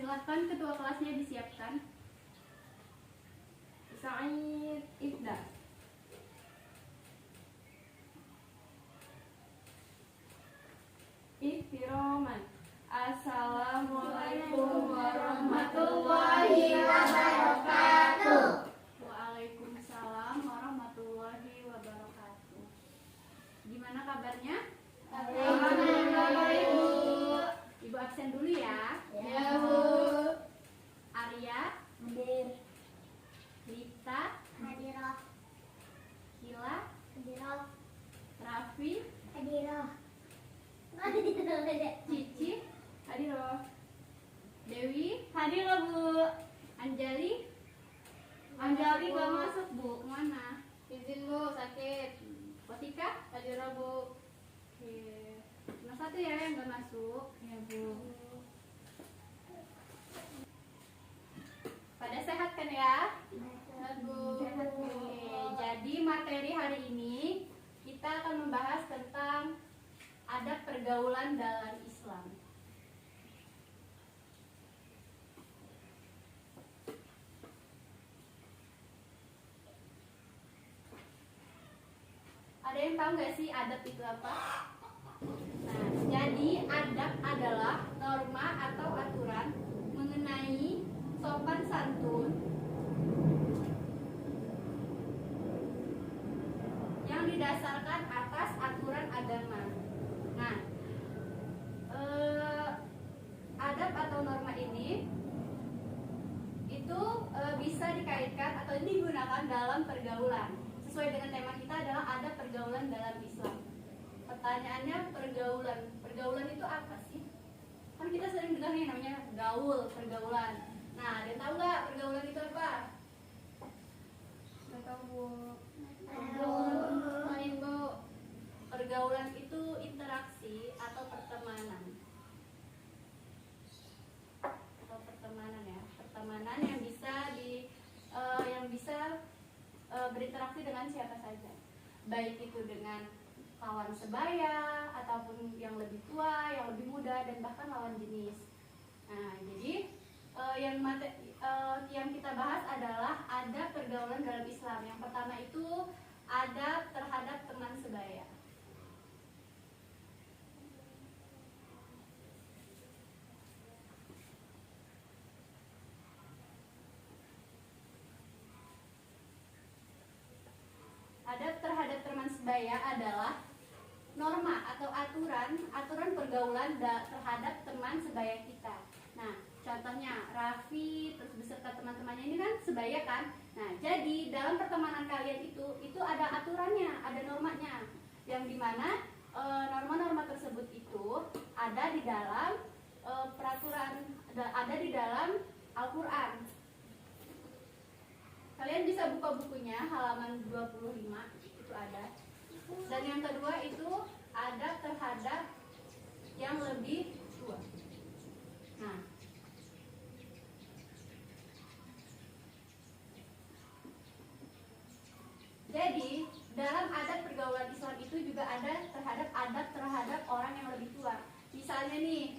Silahkan ketua kelasnya disiapkan. Sa'id ibda. Iktiraman. Assalamualaikum warahmatullahi wabarakatuh. Waalaikumsalam warahmatullahi wabarakatuh. Gimana kabarnya? Alhamdulillah, Ibu. Ibu absen dulu ya. Ya, Bu. Arya, Hadir. Lita, Hadirah. Hila, Hadirah. Raffi, Hadirah. Cici, Hadirah. Dewi, Hadir, Bu. Anjali. Anjali gak gak masuk, Bu. Kemana? Izin, Bu, sakit. Potika? Hadirah, Bu. Oke. Cuma satu ya yang gak masuk. Ya, Bu. Pada sehat kan ya? Sehat, Bu. Oke, jadi materi hari ini kita akan membahas tentang adab pergaulan dalam Islam. Ada yang tahu nggak sih adab itu apa? Nah, jadi adab adalah norma atau aturan mengenai sopan santun yang didasarkan atas aturan agama. Nah, adab atau norma ini itu bisa dikaitkan atau digunakan dalam pergaulan. Sesuai dengan tema kita adalah adab pergaulan dalam Islam. Pertanyaannya, pergaulan itu apa sih? Kan kita sering dengar nih namanya gaul, pergaulan. Nah, ada yang tahu nggak pergaulan itu apa? Nggak tahu, Bu. Lain, Bu. Pergaulan itu interaksi atau pertemanan. Atau pertemanan ya, pertemanan yang bisa berinteraksi dengan siapa saja. Baik itu dengan kawan sebaya ataupun yang lebih tua, yang lebih muda dan bahkan lawan jenis. Nah, jadi yang kita bahas adalah adab pergaulan dalam Islam. Yang pertama itu adab terhadap teman sebaya. Adab terhadap teman sebaya adalah norma atau aturan pergaulan terhadap teman sebaya kita. Nah, contohnya Raffi terus beserta teman-temannya ini kan sebaya kan. Nah, jadi dalam pertemanan kalian itu ada aturannya, ada normanya, yang dimana norma-norma tersebut itu ada di dalam peraturan, ada di dalam Al-Quran. Kalian bisa buka bukunya halaman 25, itu ada. Dan yang kedua itu adab terhadap yang lebih tua. Nah, jadi dalam adab pergaulan Islam itu juga ada adab terhadap orang yang lebih tua. Misalnya nih,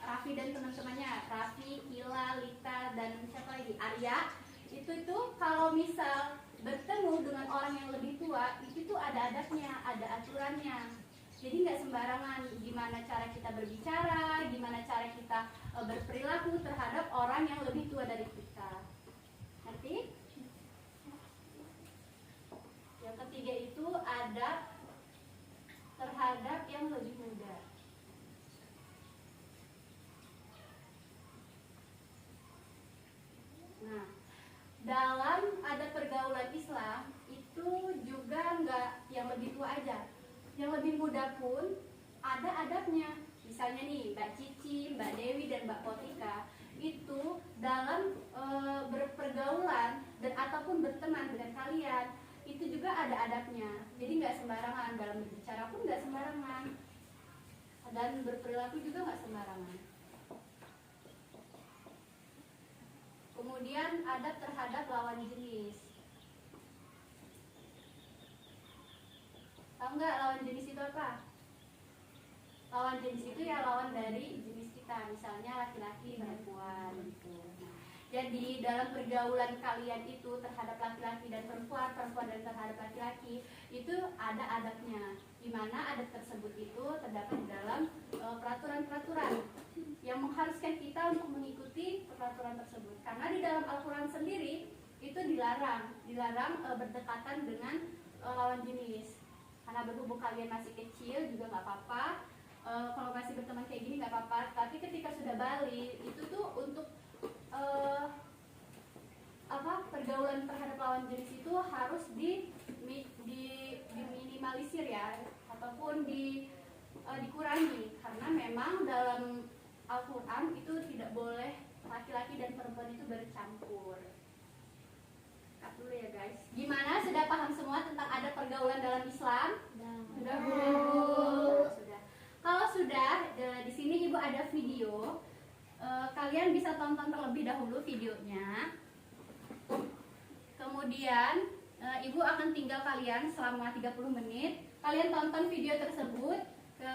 Raffi dan teman-temannya, Raffi, Hila, Lita, dan siapa lagi? Arya. Itu kalau misal bertemu dengan orang yang lebih tua, itu tuh ada adabnya, ada aturannya. Jadi nggak sembarangan gimana cara kita berbicara, gimana cara kita berperilaku terhadap orang yang lebih tua dari kita. Ngerti? Yang ketiga itu adab terhadap yang lebih muda. Nah, dalam adab pergaulan Islam itu juga nggak yang lebih tua aja, yang lebih muda pun ada adabnya. Misalnya nih Mbak Cici, Mbak Dewi, dan Mbak Potika itu dalam berpergaulan dan ataupun berteman dengan kalian itu juga ada adabnya. Jadi nggak sembarangan, dalam berbicara pun nggak sembarangan, dan berperilaku juga nggak sembarangan. Kemudian adab terhadap lawan jenis. Tahu nggak lawan jenis itu apa? Lawan jenis itu ya lawan dari jenis kita. kita, misalnya laki-laki, perempuan gitu. Nah, jadi dalam pergaulan kalian itu terhadap laki-laki dan perempuan, perempuan dan terhadap laki-laki itu ada adabnya, di mana adab tersebut itu terdapat dalam peraturan-peraturan yang mengharuskan kita untuk mengikuti peraturan tersebut. Karena di dalam Al-Quran sendiri itu dilarang berdekatan dengan lawan jenis. Karena berhubung kalian masih kecil juga nggak apa-apa, kalau masih berteman kayak gini nggak apa-apa. Tapi ketika sudah balik itu tuh untuk pergaulan terhadap lawan jenis itu harus diminimalisir ya, ataupun dikurangi, karena memang dalam Al-Quran itu tidak boleh laki-laki dan perempuan itu bercampur. Cut dulu ya guys. Gimana, sudah paham semua tentang ada pergaulan dalam Islam? Sudah Bu? Sudah. Kalau sudah, di sini Ibu ada video. Kalian bisa tonton terlebih dahulu videonya. Kemudian Ibu akan tinggal kalian selama 30 menit. Kalian tonton video tersebut.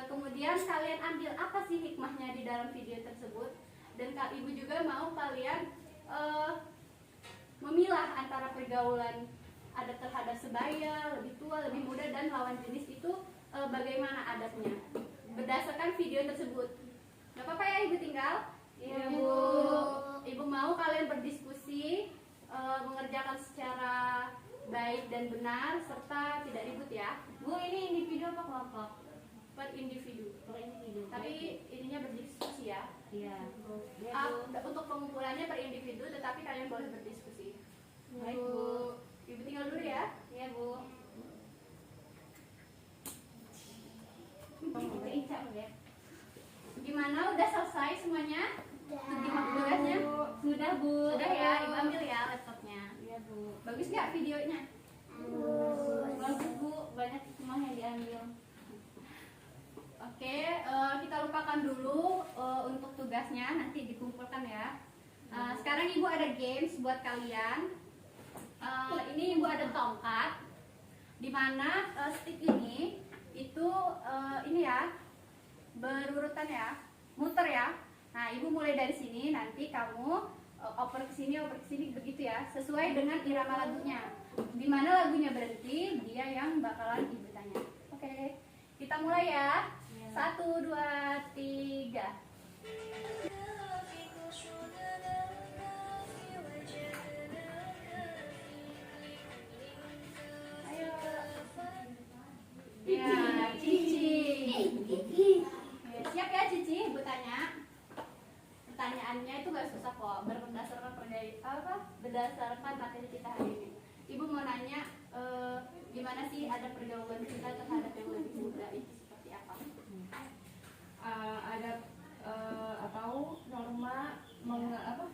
Kemudian kalian ambil apa sih hikmahnya di dalam video tersebut. Dan Ibu juga mau kalian memilah antara pergaulan ada terhadap sebaya, lebih tua, lebih muda, dan lawan jenis itu bagaimana adabnya berdasarkan video tersebut. Gak apa-apa ya Ibu tinggal? Iya Bu. Ibu mau kalian berdiskusi, mengerjakan secara baik dan benar serta tidak ribut ya. Bu, ini individu apa kelompok? Per individu. Per individu. Tapi ininya berdiskusi ya. Iya. Untuk pengumpulannya per individu, tetapi kalian boleh berdiskusi. Baik Bu. Ibu tinggal dulu ya. Iya Bu. Gimana? Udah selesai semuanya? Tugasnya? Sudah Bu. Sudah ya, Ibu ambil ya laptopnya. Iya Bu. Bagus nggak videonya? Bagus Bu, banyak hikmah yang diambil. Oke, kita lupakan dulu untuk tugasnya, nanti dikumpulkan ya. Sekarang Ibu ada games buat kalian. Ini Ibu ada tongkat, dimana stick ini itu ini ya berurutan ya, muter ya. Nah, Ibu mulai dari sini, nanti kamu oper ke sini begitu ya, sesuai dengan irama lagunya. Dimana lagunya berhenti, dia yang bakalan Ibu tanya. Oke, kita mulai ya. 1, 2, 3. Ayo. Ya, Cici. Siap ya Cici? Ibu tanya. Pertanyaannya itu gak susah kok, berdasarkan materi kita hari ini. Ibu mau nanya, gimana sih ada pergaulan kita terhadap yang lebih muda itu seperti apa? Ada atau norma Norma atau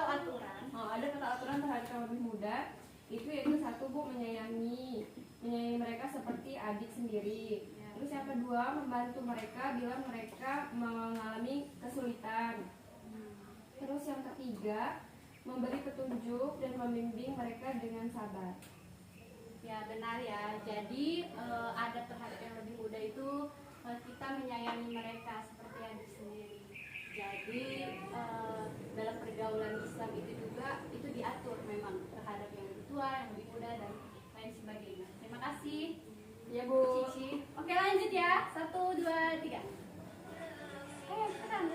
aturan? ada aturan terhadap yang lebih muda, itu yaitu satu Bu, menyayangi mereka seperti adik sendiri. Ya. Terus yang kedua, membantu mereka bila mereka mengalami kesulitan. Terus yang ketiga, memberi petunjuk dan membimbing mereka dengan sabar. Ya benar ya. Jadi ada terhadap yang lebih muda itu kita menyayangi mereka seperti adik sendiri. Jadi dalam pergaulan Islam itu juga itu diatur memang terhadap yang lebih tua, yang lebih muda dan lain sebagainya. Terima kasih. Ya Bu. Cici. Oke lanjut ya. 1, 2, 3. Cepetan.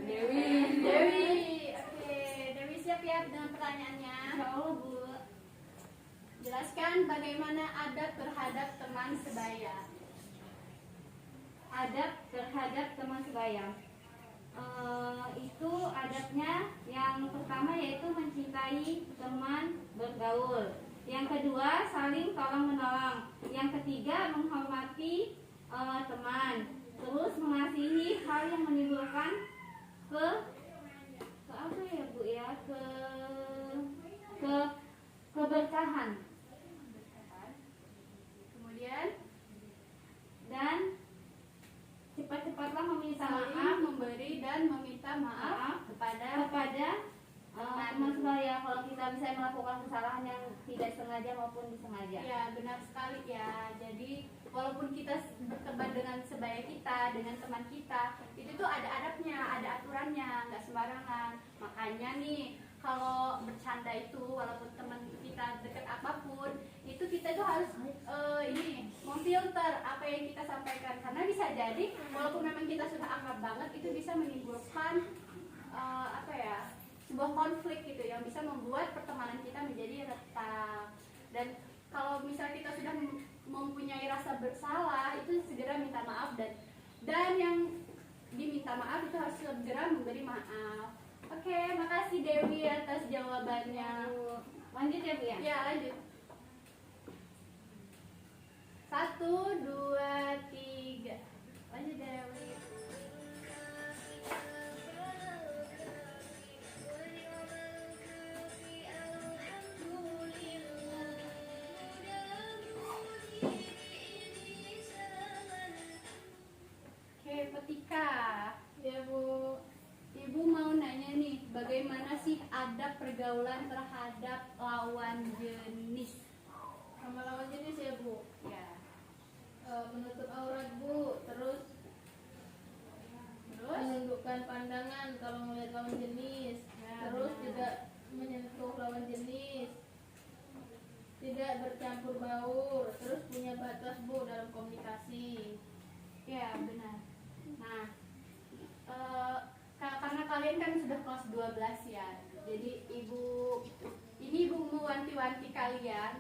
Dewi. Oke, Dewi siap ya dengan pertanyaannya? Ya Allah Bu. Jelaskan bagaimana adab terhadap teman sebaya. Adab terhadap teman sebaya. Itu adabnya yang pertama yaitu mencintai teman bergaul. Yang kedua saling tolong menolong. Yang ketiga menghormati teman. Terus mengasihi hal yang menimbulkan ke apa ya Bu ya, ke keberkahan. Kemudian Dan cepat-cepatlah meminta maaf kesalahan yang tidak sengaja maupun disengaja. Ya benar sekali ya. Jadi walaupun kita berteman dengan sebaya kita, dengan teman kita, itu tuh ada adabnya, ada aturannya, nggak sembarangan. Makanya nih kalau bercanda itu walaupun teman kita deket apapun, itu kita tuh harus ini memfilter apa yang kita sampaikan, karena bisa jadi walaupun memang kita sudah akrab banget, itu bisa menimbulkan apa ya, sebuah konflik gitu yang bisa membuat pertemanan kita menjadi retak. Dan kalau misalnya kita sudah mempunyai rasa bersalah, itu segera minta maaf, dan yang diminta maaf itu harus segera memberi maaf. Oke, makasih Dewi atas jawabannya. Lanjut ya Bu ya? Ya, lanjut. 1, 2, 3. Lanjut Dewi. Oke, Petika. Ya Bu. Ibu mau nanya nih, bagaimana sih adab pergaulan terhadap lawan jenis? Sama lawan jenis ya Bu. Ya. Menutup aurat Bu, terus menundukkan pandangan kalau melihat lawan jenis, Ya, terus benar. tidak menyentuh lawan jenis, tidak bercampur baur, terus punya batas Bu dalam komunikasi. Ya, benar. Nah, karena kalian kan sudah kelas 12 ya. Jadi ini ibu mewanti-wanti kalian,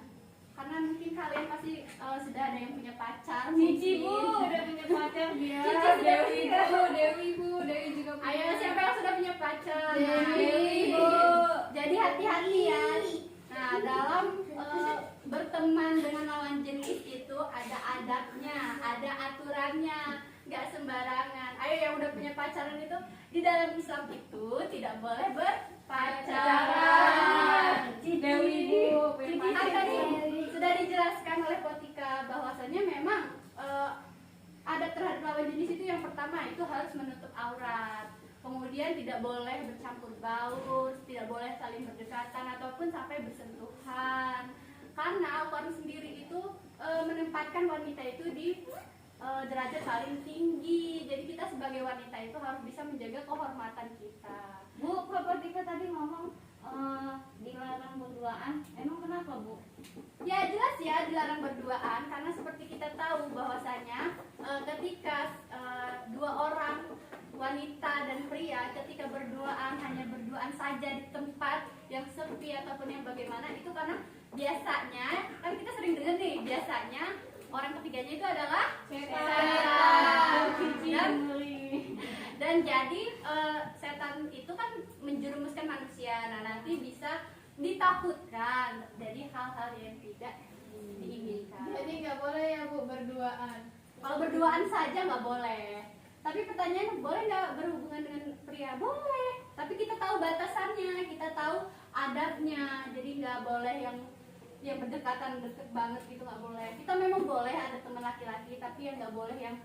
karena mungkin kalian pasti sudah ada yang punya pacar. Cici mungkin. Bu udah punya pacar dia. Cici sudah Dewi punya. Bu, Dewi Bu, Dewi juga punya. Ayo, siapa yang sudah punya pacar? Dewi, Bu. Jadi hati-hati ya. Nah, dalam berteman dengan lawan jenis itu ada adabnya, ada aturannya, nggak sembarangan. Ayo yang udah punya pacaran itu, di dalam Islam itu tidak boleh berpacaran. Dewi Bu, punya Cici pacar, tadi Bu. sudah dijelaskan oleh Potika bahwasanya memang adat terhadap lawan jenis itu yang pertama itu harus menutup aurat. Kemudian tidak boleh bercampur baur, tidak boleh saling berdekatan ataupun sampai bersentuhan. Karena Al-Quran sendiri itu menempatkan wanita itu di derajat paling tinggi. Jadi kita sebagai wanita itu harus bisa menjaga kehormatan kita. Bu, Kak Potika tadi ngomong dilarang berduaan. Emang kenapa Bu? Ya jelas ya dilarang berduaan, karena seperti kita tahu bahwasanya ketika dua orang wanita dan pria ketika berduaan hanya berduaan saja di tempat yang sepi ataupun yang bagaimana, itu karena biasanya kan kita sering dengar nih, biasanya orang ketiganya itu adalah setan. Dan jadi setan itu kan menjerumuskan manusia. Nah, nanti bisa ditakutkan dari hal-hal yang tidak diinginkan. Jadi nggak boleh ya Bu berduaan. Kalau berduaan saja nggak boleh. Tapi pertanyaannya, boleh nggak berhubungan dengan pria? Boleh. Tapi kita tahu batasannya, kita tahu adabnya. Jadi nggak boleh yang berdekatan deket banget gitu, nggak boleh. Kita memang boleh ada teman laki-laki, tapi yang nggak boleh yang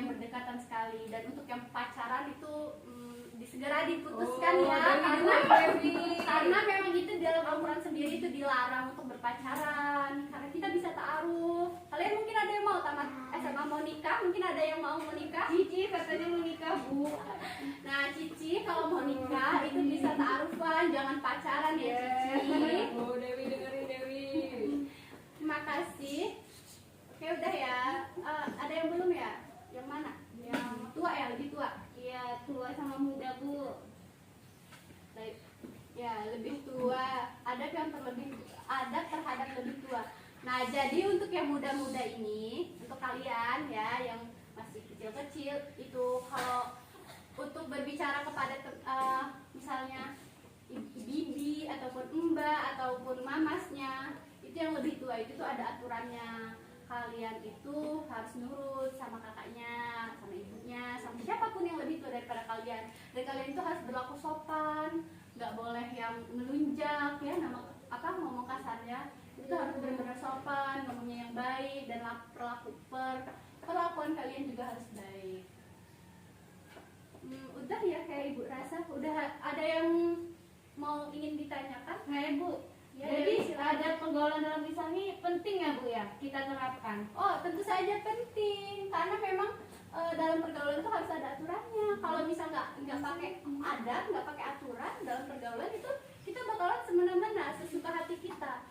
berdekatan sekali. Dan untuk yang pacaran itu segera diputuskan ya, karena memang itu dalam Al-Quran sendiri itu dilarang untuk berpacaran, karena kita bisa ta'aruf. Kalian mungkin ada yang mau tamat SMA mau nikah, mungkin ada yang mau menikah. Cici katanya mau nikah Bu. Nah, Cici kalau mau nikah itu bisa ta'arufan, jangan pacaran ya Cici. Bu Dewi, dengerin Dewi. Terima kasih. Oke, udah ya. Ada yang belum ya? Yang mana? Yang tua ya, lebih tua. Iya, tua sama muda Bu. Baik. Ya, lebih tua. Ada yang terhadap lebih tua. Nah, jadi untuk yang muda-muda ini, untuk kalian ya yang masih kecil-kecil itu, kalau untuk berbicara kepada misalnya bibi ataupun mbak ataupun mamasnya, itu yang lebih tua itu tuh ada aturannya. Kalian itu harus nurut sama kakaknya, sama ibunya, sama siapapun yang lebih tua daripada kalian. Dan kalian itu harus berlaku sopan, nggak boleh yang melunjak ya, ngomong kasarnya. Itu harus benar-benar sopan, ngomongnya yang baik, dan perlakuan kalian juga harus baik. Udah ya kayak ibu rasa, udah ada yang mau ingin ditanyakan? Nggak ya Bu? Ya, Jadi silakan. ada pergaulan dalam Islam ini penting ya Bu ya kita terapkan. Oh, tentu saja penting karena memang dalam pergaulan itu harus ada aturannya. Kalau misal nggak pakai adab, nggak pakai aturan dalam pergaulan itu kita bakalan semena-mena sesuka hati kita.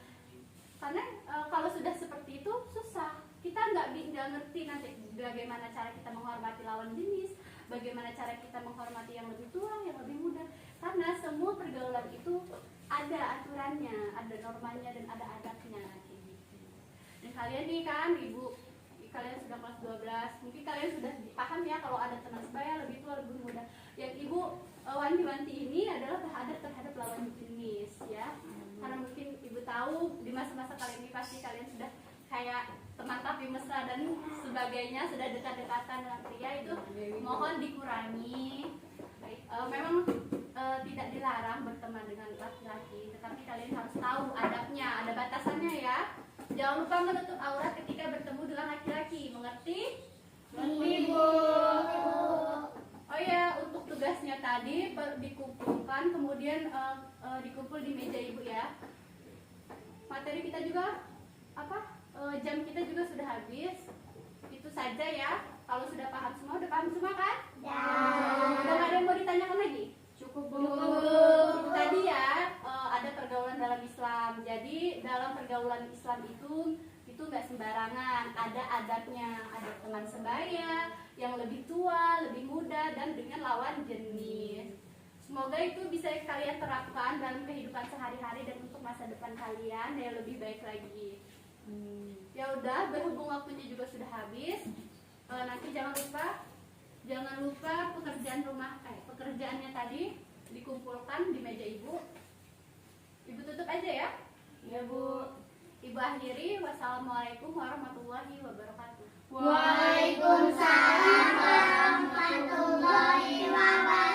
Karena kalau sudah seperti itu susah. Kita nggak ngerti nanti bagaimana cara kita menghormati lawan jenis, bagaimana cara kita menghormati yang lebih tua, yang lebih muda. Karena semua pergaulan itu ada aturannya, ada normanya dan ada adabnya kayak gitu. Dan kalian nih kan ibu, kalian sudah kelas 12, mungkin kalian sudah paham ya kalau ada teman sebaya lebih tua lebih muda. Yang ibu wanti-wanti ini adalah adab terhadap lawan jenis ya. Karena mungkin ibu tahu di masa-masa kalian ini pasti kalian sudah kayak teman tapi mesra dan sebagainya, sudah dekat-dekatan dengan pria, itu mohon dikurangi. Memang tidak dilarang berteman dengan laki-laki, tetapi kalian harus tahu adabnya, ada batasannya ya. Jangan lupa menutup aurat ketika bertemu dengan laki-laki, mengerti? Mengerti Bu. Oh ya, untuk tugasnya tadi dikumpulkan, kemudian dikumpul di meja ibu ya. Materi kita juga jam kita juga sudah habis. Itu saja ya. Kalau sudah paham semua, udah paham semua kan? Ya. Udah nggak ada yang mau ditanyakan lagi? Cukup Bu. Tadi ya ada pergaulan dalam Islam. Jadi dalam pergaulan Islam itu nggak sembarangan, ada adabnya, ada teman sebaya yang lebih tua, lebih muda, dan dengan lawan jenis. Semoga itu bisa kalian terapkan dalam kehidupan sehari-hari dan untuk masa depan kalian yang lebih baik lagi. Ya udah, berhubung waktunya juga sudah habis, nanti jangan lupa pekerjaannya tadi dikumpulkan di meja ibu. Ibu tutup aja ya. Ya Bu. Ibu akhiri. Wassalamualaikum warahmatullahi wabarakatuh. Waalaikumsalam warahmatullahi wabarakatuh.